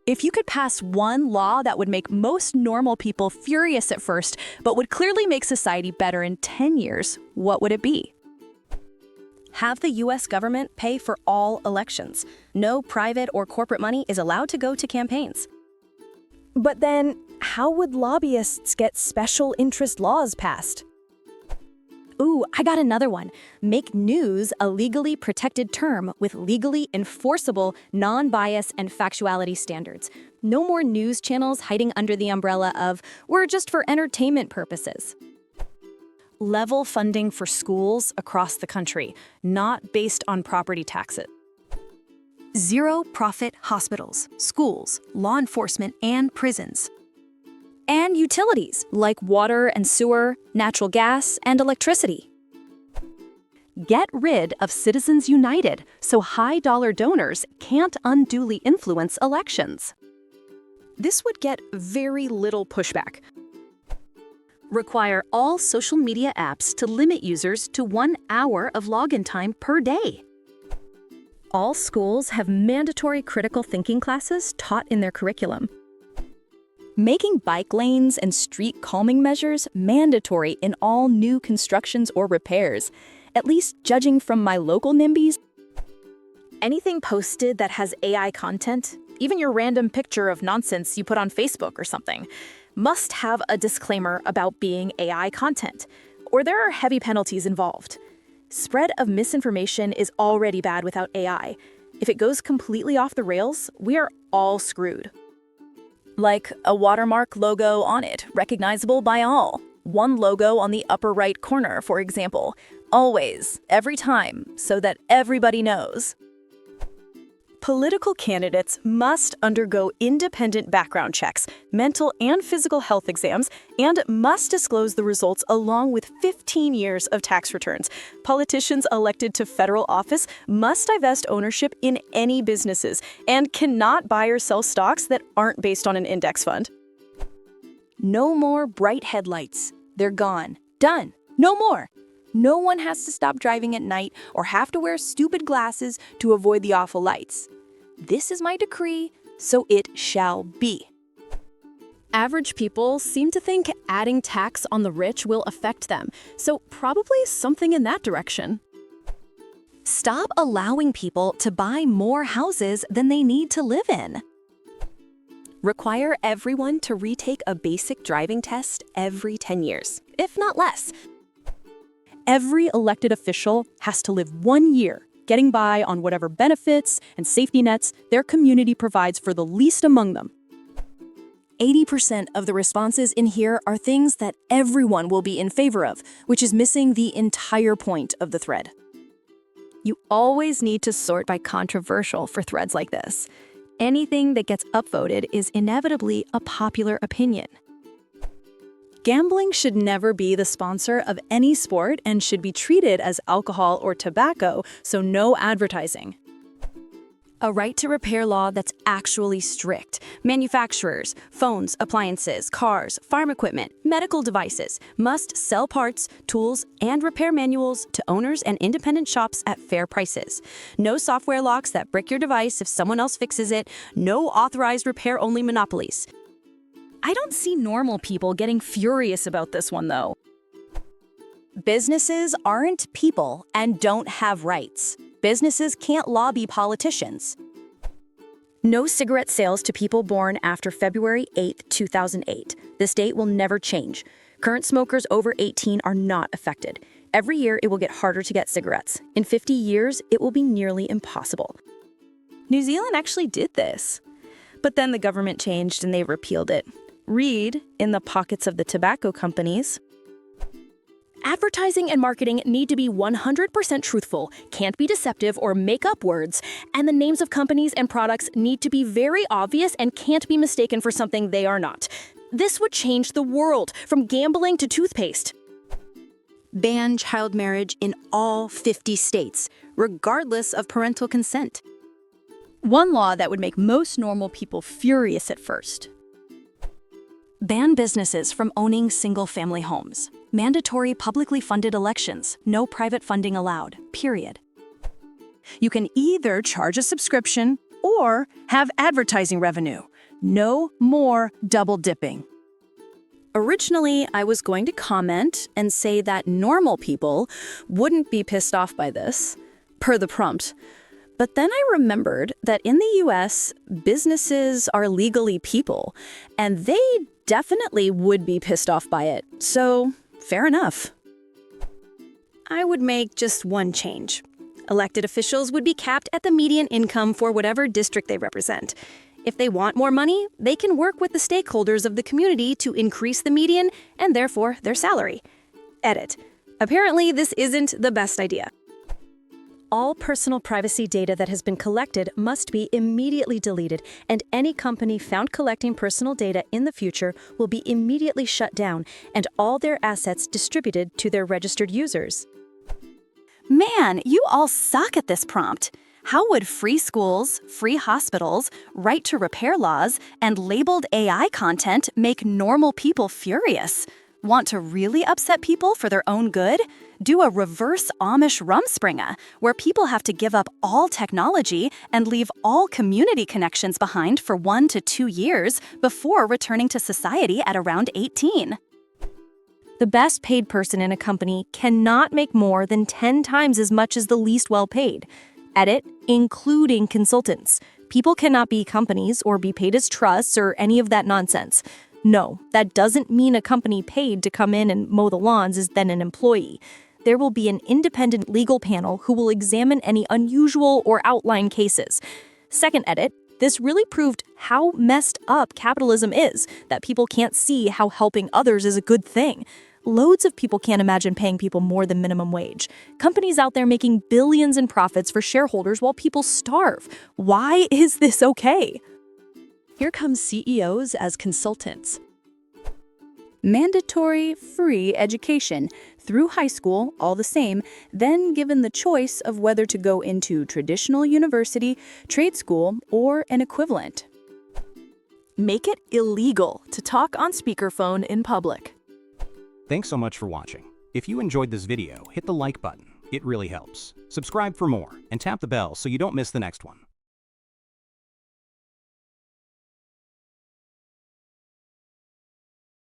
If you could pass one law that would make most normal people furious at first, but would clearly make society better in 10 years, what would it be? Have the U.S. government pay for all elections. No private or corporate money is allowed to go to campaigns. But then, how would lobbyists get special interest laws passed? Ooh, I got another one. Make news a legally protected term with legally enforceable non-bias and factuality standards. No more news channels hiding under the umbrella of, we're just for entertainment purposes. Level funding for schools across the country, not based on property taxes. Zero-profit hospitals, schools, law enforcement, and prisons. And utilities like water and sewer, natural gas, and electricity. Get rid of Citizens United so high-dollar donors can't unduly influence elections. This would get very little pushback. Require all social media apps to limit users to 1 hour of login time per day. All schools have mandatory critical thinking classes taught in their curriculum. Making bike lanes and street calming measures mandatory in all new constructions or repairs, at least judging from my local NIMBYs. Anything posted that has AI content, even your random picture of nonsense you put on Facebook or something, must have a disclaimer about being AI content, or there are heavy penalties involved. Spread of misinformation is already bad without AI. If it goes completely off the rails, we are all screwed. Like a watermark logo on it, recognizable by all. One logo on the upper right corner, for example. Always, every time, so that everybody knows. Political candidates must undergo independent background checks, mental and physical health exams, and must disclose the results along with 15 years of tax returns. Politicians elected to federal office must divest ownership in any businesses and cannot buy or sell stocks that aren't based on an index fund. No more bright headlights. They're gone. Done. No more. No one has to stop driving at night or have to wear stupid glasses to avoid the awful lights. This is my decree, so it shall be. Average people seem to think adding tax on the rich will affect them, so probably something in that direction. Stop allowing people to buy more houses than they need to live in. Require everyone to retake a basic driving test every 10 years, if not less. Every elected official has to live 1 year getting by on whatever benefits and safety nets their community provides for the least among them. 80% of the responses in here are things that everyone will be in favor of, which is missing the entire point of the thread. You always need to sort by controversial for threads like this. Anything that gets upvoted is inevitably a popular opinion. Gambling should never be the sponsor of any sport and should be treated as alcohol or tobacco, so no advertising. A right to repair law that's actually strict. Manufacturers, phones, appliances, cars, farm equipment, medical devices must sell parts, tools, and repair manuals to owners and independent shops at fair prices. No software locks that brick your device if someone else fixes it. No authorized repair-only monopolies. I don't see normal people getting furious about this one, though. Businesses aren't people and don't have rights. Businesses can't lobby politicians. No cigarette sales to people born after February 8, 2008. This date will never change. Current smokers over 18 are not affected. Every year, it will get harder to get cigarettes. In 50 years, it will be nearly impossible. New Zealand actually did this. But then the government changed and they repealed it. Read in the pockets of the tobacco companies. Advertising and marketing need to be 100% truthful, can't be deceptive or make up words, and the names of companies and products need to be very obvious and can't be mistaken for something they are not. This would change the world, from gambling to toothpaste. Ban child marriage in all 50 states, regardless of parental consent. One law that would make most normal people furious at first. Ban businesses from owning single-family homes. Mandatory publicly funded elections. No private funding allowed. Period. You can either charge a subscription or have advertising revenue. No more double dipping. Originally, I was going to comment and say that normal people wouldn't be pissed off by this, per the prompt. But then I remembered that in the US, businesses are legally people, and they definitely would be pissed off by it. So, fair enough. I would make just one change. Elected officials would be capped at the median income for whatever district they represent. If they want more money, they can work with the stakeholders of the community to increase the median and therefore their salary. Edit. Apparently, this isn't the best idea. All personal privacy data that has been collected must be immediately deleted, and any company found collecting personal data in the future will be immediately shut down and all their assets distributed to their registered users. Man, you all suck at this prompt. How would free schools, free hospitals, right to repair laws, and labeled AI content make normal people furious? Want to really upset people for their own good? Do a reverse Amish Rumspringa, where people have to give up all technology and leave all community connections behind for 1 to 2 years before returning to society at around 18. The best paid person in a company cannot make more than 10 times as much as the least well-paid. Edit, including consultants. People cannot be companies or be paid as trusts or any of that nonsense. No, that doesn't mean a company paid to come in and mow the lawns is then an employee. There will be an independent legal panel who will examine any unusual or outlying cases. Second edit, this really proved how messed up capitalism is, that people can't see how helping others is a good thing. Loads of people can't imagine paying people more than minimum wage. Companies out there making billions in profits for shareholders while people starve. Why is this okay? Here comes CEOs as consultants. Mandatory free education through high school, all the same, then given the choice of whether to go into traditional university, trade school, or an equivalent. Make it illegal to talk on speakerphone in public. Thanks so much for watching. If you enjoyed this video, hit the like button. It really helps. Subscribe for more and tap the bell so you don't miss the next one.